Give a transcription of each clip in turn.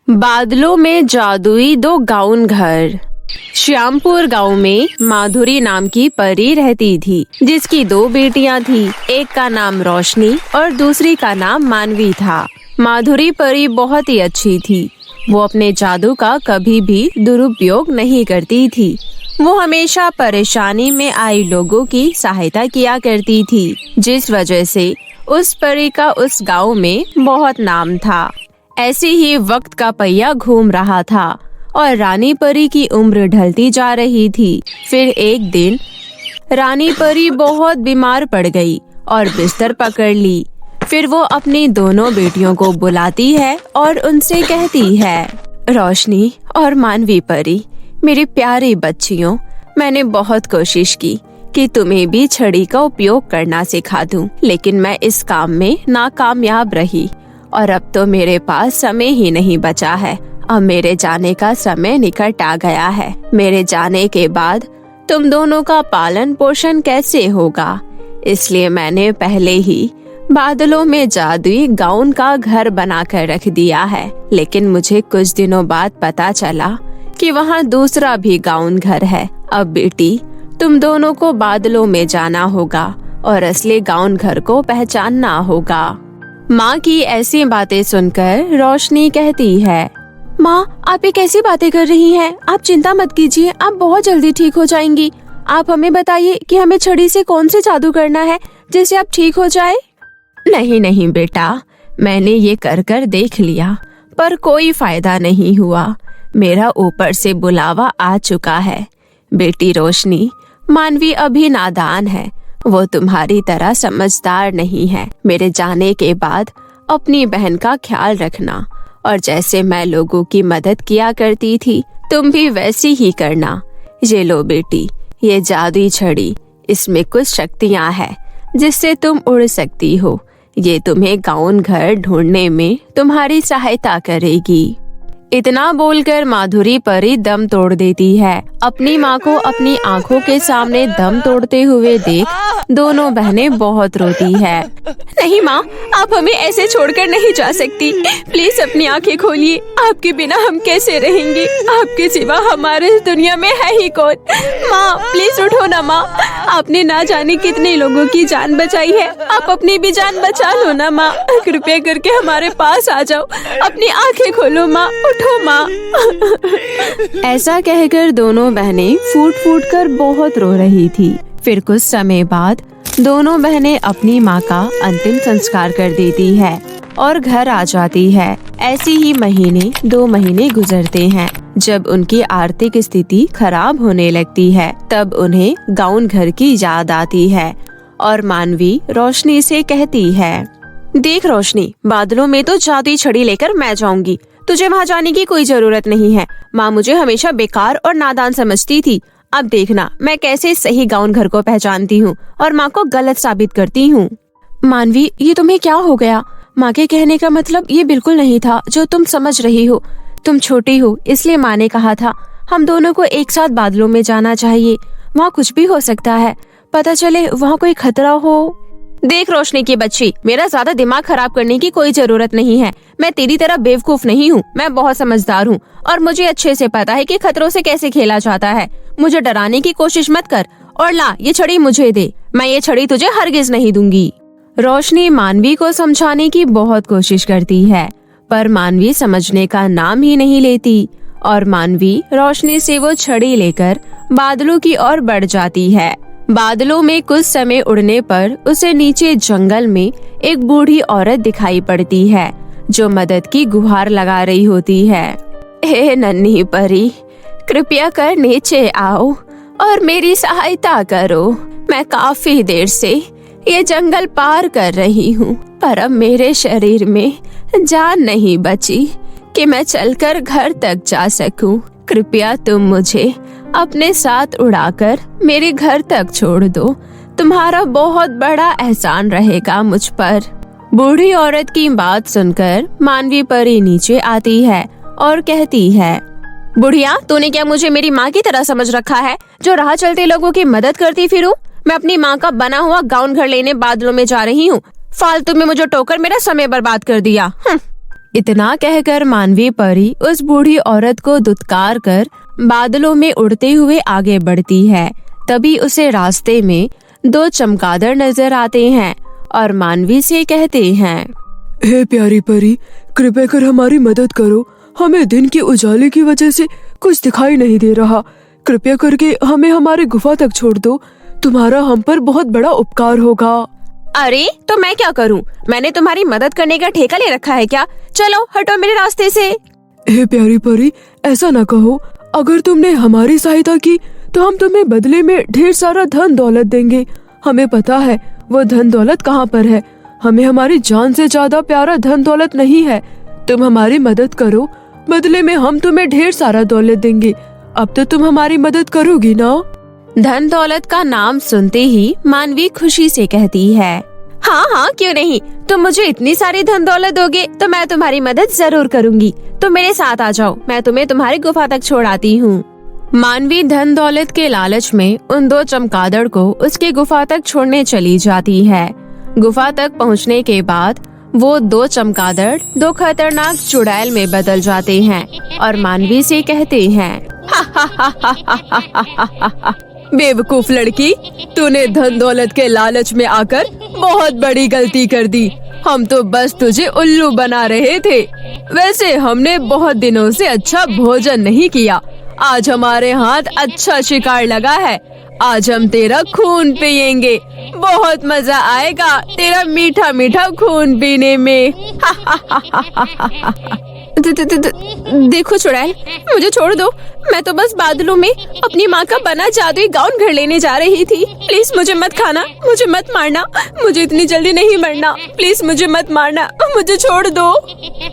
बादलों में जादुई दो गाउन घर। श्यामपुर गांव में माधुरी नाम की परी रहती थी, जिसकी दो बेटियां थी। एक का नाम रोशनी और दूसरी का नाम मानवी था। माधुरी परी बहुत ही अच्छी थी। वो अपने जादू का कभी भी दुरुपयोग नहीं करती थी। वो हमेशा परेशानी में आए लोगों की सहायता किया करती थी, जिस वजह से उस परी का उस गांव में बहुत नाम था। ऐसे ही वक्त का पहिया घूम रहा था और रानी परी की उम्र ढलती जा रही थी। फिर एक दिन रानी परी बहुत बीमार पड़ गई और बिस्तर पकड़ ली। फिर वो अपनी दोनों बेटियों को बुलाती है और उनसे कहती है, रोशनी और मानवी परी, मेरी प्यारी बच्चियों, मैंने बहुत कोशिश की कि तुम्हें भी छड़ी का उपयोग करना सिखा दूं, लेकिन मैं इस काम में नाकामयाब रही और अब तो मेरे पास समय ही नहीं बचा है। अब मेरे जाने का समय निकट आ गया है। मेरे जाने के बाद तुम दोनों का पालन पोषण कैसे होगा? इसलिए मैंने पहले ही बादलों में जादुई गाउन का घर बनाकर रख दिया है। लेकिन मुझे कुछ दिनों बाद पता चला कि वहाँ दूसरा भी गाउन घर है। अब बेटी, तुम दोनों को बादलों में जाना होगा और असली गाउन घर को पहचानना होगा। माँ की ऐसी बातें सुनकर रोशनी कहती है, माँ, आप ये कैसी बातें कर रही हैं? आप चिंता मत कीजिए, आप बहुत जल्दी ठीक हो जाएंगी। आप हमें बताइए कि हमें छड़ी से कौन से जादू करना है जिससे आप ठीक हो जाए। नहीं नहीं बेटा, मैंने ये कर कर देख लिया, पर कोई फायदा नहीं हुआ। मेरा ऊपर से बुलावा आ चुका है। बेटी रोशनी, मानवी अभी नादान है, वो तुम्हारी तरह समझदार नहीं है। मेरे जाने के बाद अपनी बहन का ख्याल रखना और जैसे मैं लोगों की मदद किया करती थी, तुम भी वैसी ही करना। ये लो बेटी, ये जादुई छड़ी, इसमें कुछ शक्तियाँ हैं जिससे तुम उड़ सकती हो। ये तुम्हें गाउन घर ढूंढने में तुम्हारी सहायता करेगी। इतना बोलकर माधुरी परी दम तोड़ देती है। अपनी माँ को अपनी आंखों के सामने दम तोड़ते हुए देख दोनों बहनें बहुत रोती है। नहीं माँ, आप हमें ऐसे छोड़कर नहीं जा सकती। प्लीज अपनी आंखें खोलिए। आपके बिना हम कैसे रहेंगे? आपके सिवा हमारे इस दुनिया में है ही कौन? माँ प्लीज उठो ना माँ, आपने ना जाने कितने लोगों की जान बचाई है। आप अपनी भी जान बचा लो ना माँ। कृपया करके हमारे पास आ जाओ। अपनी आंखें खोलो माँ, उठो माँ। ऐसा कहकर दोनों बहनें फूट फूट कर बहुत रो रही थी। फिर कुछ समय बाद दोनों बहनें अपनी माँ का अंतिम संस्कार कर देती है और घर आ जाती है। ऐसे ही महीने 2 महीने गुजरते हैं। जब उनकी आर्थिक स्थिति खराब होने लगती है, तब उन्हें गाउन घर की याद आती है और मानवी रोशनी से कहती है, देख रोशनी, बादलों में तो जादुई छड़ी लेकर मैं जाऊंगी। तुझे वहाँ जाने की कोई जरूरत नहीं है। माँ मुझे हमेशा बेकार और नादान समझती थी। अब देखना मैं कैसे सही गाउन घर को पहचानती हूँ और माँ को गलत साबित करती हूँ। मानवी, ये तुम्हें क्या हो गया? माँ के कहने का मतलब ये बिल्कुल नहीं था जो तुम समझ रही हो। तुम छोटी हो, इसलिए माँ ने कहा था हम दोनों को एक साथ बादलों में जाना चाहिए। वहाँ कुछ भी हो सकता है, पता चले वहाँ कोई खतरा हो। देख रोशनी की बच्ची, मेरा ज्यादा दिमाग खराब करने की कोई जरूरत नहीं है। मैं तेरी तरह बेवकूफ नहीं हूँ। मैं बहुत समझदार हूँ और मुझे अच्छे से पता है कि खतरों से कैसे खेला जाता है। मुझे डराने की कोशिश मत कर और ला, ये छड़ी मुझे दे। मैं ये छड़ी तुझे हरगिज नहीं दूंगी। रोशनी मानवी को समझाने की बहुत कोशिश करती है, पर मानवी समझने का नाम ही नहीं लेती और मानवी रोशनी से वो छड़ी लेकर बादलों की ओर बढ़ जाती है। बादलों में कुछ समय उड़ने पर उसे नीचे जंगल में एक बूढ़ी औरत दिखाई पड़ती है, जो मदद की गुहार लगा रही होती है। हे नन्ही परी, कृपया कर नीचे आओ और मेरी सहायता करो। मैं काफी देर से ये जंगल पार कर रही हूँ, पर अब मेरे शरीर में जान नहीं बची कि मैं चलकर घर तक जा सकूं। कृपया तुम मुझे अपने साथ उड़ाकर मेरे घर तक छोड़ दो। तुम्हारा बहुत बड़ा एहसान रहेगा मुझ पर। बूढ़ी औरत की बात सुनकर मानवी परी नीचे आती है और कहती है, बुढ़िया, तूने क्या मुझे मेरी माँ की तरह समझ रखा है, जो राह चलते लोगों की मदद करती फिरूं? मैं अपनी माँ का बना हुआ गाउन घर लेने बादलों में जा रही हूँ। फालतू में मुझे टोकर मेरा समय बर्बाद कर दिया। इतना कहकर मानवी परी उस बूढ़ी औरत को दुत्कार कर बादलों में उड़ते हुए आगे बढ़ती है। तभी उसे रास्ते में 2 चमगादड़ नजर आते हैं और मानवी से कहते हैं, हे प्यारी परी, कृपया कर हमारी मदद करो। हमें दिन के उजाले की वजह से कुछ दिखाई नहीं दे रहा। कृपया करके हमें हमारे गुफा तक छोड़ दो। तुम्हारा हम पर बहुत बड़ा उपकार होगा। अरे तो मैं क्या करूं? मैंने तुम्हारी मदद करने का ठेका ले रखा है क्या? चलो हटो मेरे रास्ते से। हे प्यारी परी, ऐसा न कहो। अगर तुमने हमारी सहायता की तो हम तुम्हें बदले में ढेर सारा धन दौलत देंगे। हमें पता है वो धन दौलत कहाँ पर है। हमें हमारी जान से ज्यादा प्यारा धन दौलत नहीं है। तुम हमारी मदद करो, बदले में हम तुम्हें ढेर सारा दौलत देंगे। अब तो तुम हमारी मदद करोगी ना? धन दौलत का नाम सुनते ही मानवी खुशी से कहती है, हाँ हाँ क्यों नहीं। तुम मुझे इतनी सारी धन दौलत दोगे तो मैं तुम्हारी मदद जरूर करूंगी। तुम मेरे साथ आ जाओ, मैं तुम्हें तुम्हारी गुफा तक छोड़ आती हूँ। मानवी धन दौलत के लालच में उन 2 चमगादड़ को उसके गुफा तक छोड़ने चली जाती है। गुफा तक पहुँचने के बाद वो 2 चमगादड़ 2 खतरनाक चुड़ैल में बदल जाते हैं और मानवी से कहते हैं, बेवकूफ लड़की, तूने धन दौलत के लालच में आकर बहुत बड़ी गलती कर दी। हम तो बस तुझे उल्लू बना रहे थे। वैसे हमने बहुत दिनों से अच्छा भोजन नहीं किया। आज हमारे हाथ अच्छा शिकार लगा है। आज हम तेरा खून पियेंगे। बहुत मजा आएगा तेरा मीठा मीठा खून पीने में। देखो चुड़ैल, मुझे छोड़ दो। मैं तो बस बादलों में अपनी माँ का बना जादुई गाउन घर लेने जा रही थी। प्लीज मुझे मत खाना, मुझे मत मारना। मुझे इतनी जल्दी नहीं मरना। प्लीज मुझे मत मारना, मुझे छोड़ दो।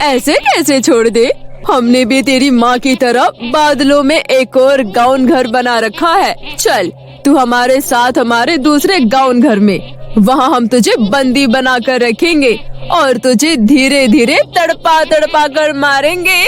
ऐसे कैसे छोड़ दे? हमने भी तेरी माँ की तरह बादलों में एक और गाउन घर बना रखा है। चल तू हमारे साथ हमारे दूसरे गाउन घर में। वहाँ हम तुझे बंदी बना कर रखेंगे और तुझे धीरे धीरे तड़पा तड़पा कर मारेंगे।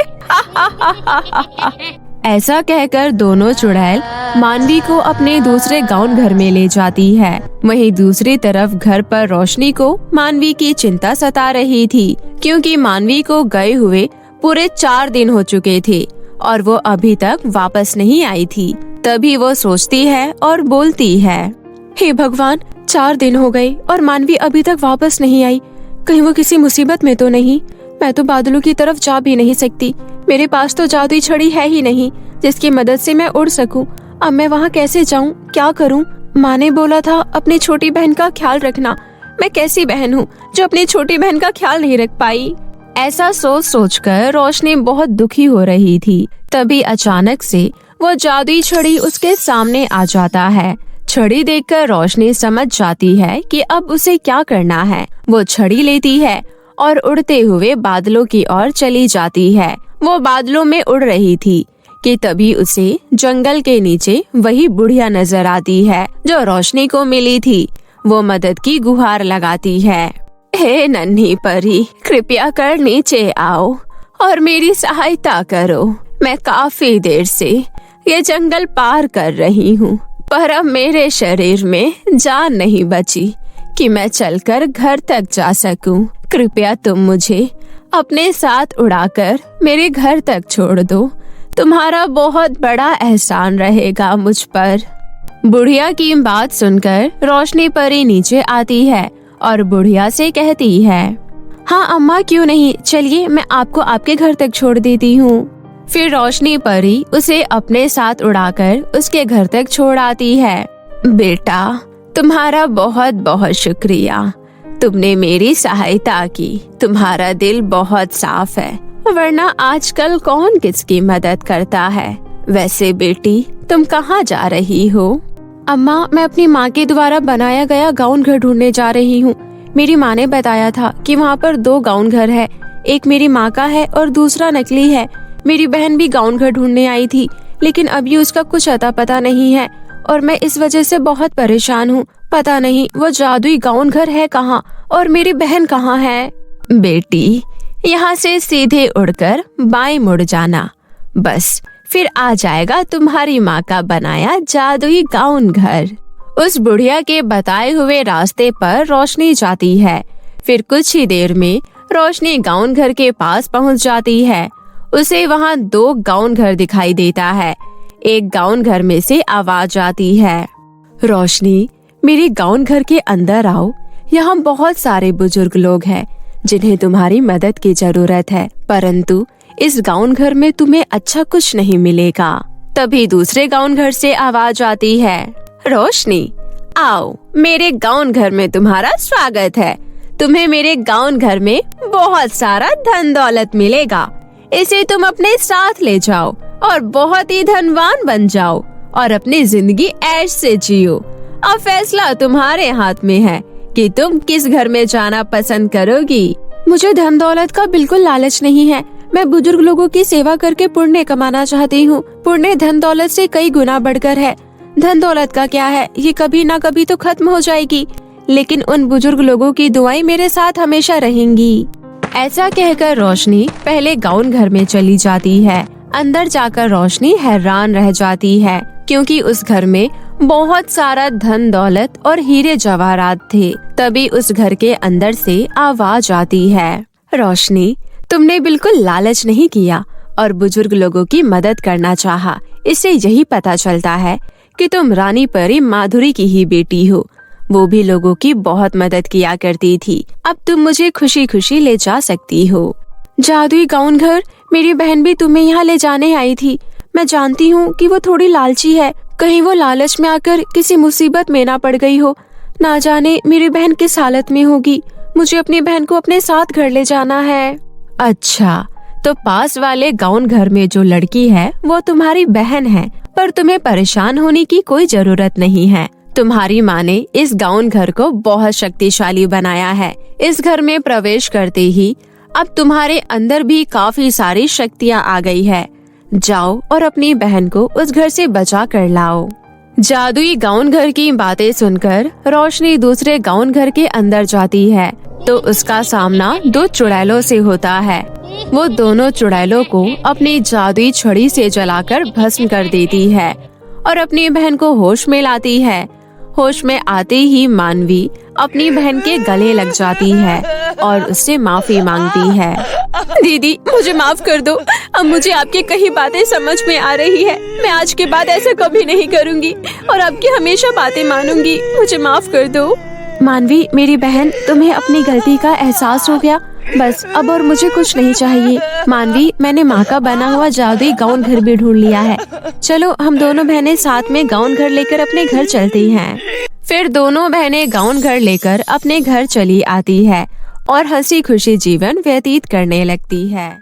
ऐसा कहकर दोनों चुड़ैल मानवी को अपने दूसरे गाउन घर में ले जाती है। वहीं दूसरी तरफ घर पर रोशनी को मानवी की चिंता सता रही थी, क्योंकि मानवी को गए हुए पूरे 4 दिन हो चुके थे और वो अभी तक वापस नहीं आई थी। तभी वो सोचती है और बोलती है, हे भगवान, 4 दिन हो गए और मानवी अभी तक वापस नहीं आई। कहीं वो किसी मुसीबत में तो नहीं। मैं तो बादलों की तरफ जा भी नहीं सकती। मेरे पास तो जादुई छड़ी है ही नहीं जिसकी मदद से मैं उड़ सकूं। अब मैं वहाँ कैसे जाऊं? क्या करूं? माँ ने बोला था अपनी छोटी बहन का ख्याल रखना। मैं कैसी बहन हूँ जो अपनी छोटी बहन का ख्याल नहीं रख पाई। ऐसा सोचकर रोशनी बहुत दुखी हो रही थी। तभी अचानक से वो जादुई छड़ी उसके सामने आ जाता है। छड़ी देखकर रोशनी समझ जाती है कि अब उसे क्या करना है। वो छड़ी लेती है और उड़ते हुए बादलों की ओर चली जाती है। वो बादलों में उड़ रही थी कि तभी उसे जंगल के नीचे वही बुढ़िया नजर आती है जो रोशनी को मिली थी। वो मदद की गुहार लगाती है, हे नन्ही परी, कृपया कर नीचे आओ और मेरी सहायता करो। मैं काफी देर से ये जंगल पार कर रही हूँ, पर अब मेरे शरीर में जान नहीं बची कि मैं चलकर घर तक जा सकूं। कृपया तुम मुझे अपने साथ उड़ाकर मेरे घर तक छोड़ दो। तुम्हारा बहुत बड़ा एहसान रहेगा मुझ पर। बुढ़िया की बात सुनकर रोशनी परी नीचे आती है और बुढ़िया से कहती है, हाँ अम्मा क्यों नहीं, चलिए मैं आपको आपके घर तक छोड़ देती हूँ। फिर रोशनी परी उसे अपने साथ उड़ाकर उसके घर तक छोड़ आती है। बेटा, तुम्हारा बहुत बहुत शुक्रिया। तुमने मेरी सहायता की। तुम्हारा दिल बहुत साफ है, वरना आजकल कौन किसकी मदद करता है। वैसे बेटी, तुम कहाँ जा रही हो? अम्मा, मैं अपनी माँ के द्वारा बनाया गया गाउन घर ढूंढने जा रही हूँ। मेरी माँ ने बताया था कि वहाँ पर 2 गाउन घर है। एक मेरी माँ का है और दूसरा नकली है। मेरी बहन भी गाउन घर ढूंढने आई थी, लेकिन अभी उसका कुछ अता पता नहीं है और मैं इस वजह से बहुत परेशान हूँ। पता नहीं वो जादुई गाउन घर है कहाँ और मेरी बहन कहाँ है। बेटी, यहाँ से सीधे उड़कर बाएं मुड़ जाना, बस फिर आ जाएगा तुम्हारी माँ का बनाया जादुई गाउन घर। उस बुढ़िया के बताए हुए रास्ते पर रोशनी जाती है। फिर कुछ ही देर में रोशनी गाउन घर के पास पहुंच जाती है। उसे वहां 2 गाउन घर दिखाई देता है। एक गाउन घर में से आवाज आती है, रोशनी, मेरे गाउन घर के अंदर आओ। यहाँ बहुत सारे बुजुर्ग लोग हैं जिन्हें तुम्हारी मदद की जरूरत है, परंतु इस गाउन घर में तुम्हें अच्छा कुछ नहीं मिलेगा। तभी दूसरे गाउन घर से आवाज आती है, रोशनी, आओ, मेरे गाउन घर में तुम्हारा स्वागत है। तुम्हें मेरे गाउन घर में बहुत सारा धन दौलत मिलेगा। इसे तुम अपने साथ ले जाओ और बहुत ही धनवान बन जाओ और अपनी जिंदगी ऐश से जियो। अब फैसला तुम्हारे हाथ में है कि तुम किस घर में जाना पसंद करोगी। मुझे धन दौलत का बिल्कुल लालच नहीं है। मैं बुजुर्ग लोगों की सेवा करके पुण्य कमाना चाहती हूँ। पुण्य धन दौलत से कई गुना बढ़कर है। धन दौलत का क्या है, ये कभी ना कभी तो खत्म हो जाएगी, लेकिन उन बुजुर्ग लोगों की दुआएं मेरे साथ हमेशा रहेंगी। ऐसा कहकर रोशनी पहले गाउन घर में चली जाती है। अंदर जाकर रोशनी हैरान रह जाती है, क्योंकि उस घर में बहुत सारा धन दौलत और हीरे जवाहरात थे। तभी उस घर के अंदर से आवाज आती है, रोशनी, तुमने बिल्कुल लालच नहीं किया और बुजुर्ग लोगों की मदद करना चाहा। इससे यही पता चलता है कि तुम रानी परी माधुरी की ही बेटी हो। वो भी लोगों की बहुत मदद किया करती थी। अब तुम मुझे खुशी खुशी ले जा सकती हो। जादुई गाउन घर, मेरी बहन भी तुम्हें यहाँ ले जाने आई थी। मैं जानती हूँ कि वो थोड़ी लालची है। कहीं वो लालच में आकर किसी मुसीबत में ना पड़ गई हो। ना जाने मेरी बहन किस हालत में होगी। मुझे अपनी बहन को अपने साथ घर ले जाना है। अच्छा, तो पास वाले गाउन घर में जो लड़की है वो तुम्हारी बहन है, पर तुम्हें परेशान होने की कोई जरूरत नहीं है। तुम्हारी माँ ने इस गाउन घर को बहुत शक्तिशाली बनाया है। इस घर में प्रवेश करते ही अब तुम्हारे अंदर भी काफी सारी शक्तियाँ आ गई है। जाओ और अपनी बहन को उस घर से बचा कर लाओ। जादुई गाउन घर की बातें सुनकर रोशनी दूसरे गाउन घर के अंदर जाती है, तो उसका सामना 2 चुड़ैलों से होता है। वो दोनों चुड़ैलों को अपनी जादुई छड़ी से जलाकर भस्म कर देती है और अपनी बहन को होश में लाती है। होश में आते ही मानवी अपनी बहन के गले लग जाती है और उससे माफी मांगती है। दीदी, मुझे माफ कर दो। अब मुझे आपकी कई बातें समझ में आ रही है। मैं आज के बाद ऐसा कभी नहीं करूँगी और आपकी हमेशा बातें मानूंगी। मुझे माफ कर दो। मानवी, मेरी बहन, तुम्हें अपनी गलती का एहसास हो गया। बस अब और मुझे कुछ नहीं चाहिए। मानवी, मैंने माँ का बना हुआ जादुई गाउन घर भी ढूंढ लिया है। चलो हम दोनों बहनें साथ में गाउन घर लेकर अपने घर चलती हैं। फिर दोनों बहनें गाउन घर लेकर अपने घर चली आती है और हंसी खुशी जीवन व्यतीत करने लगती है।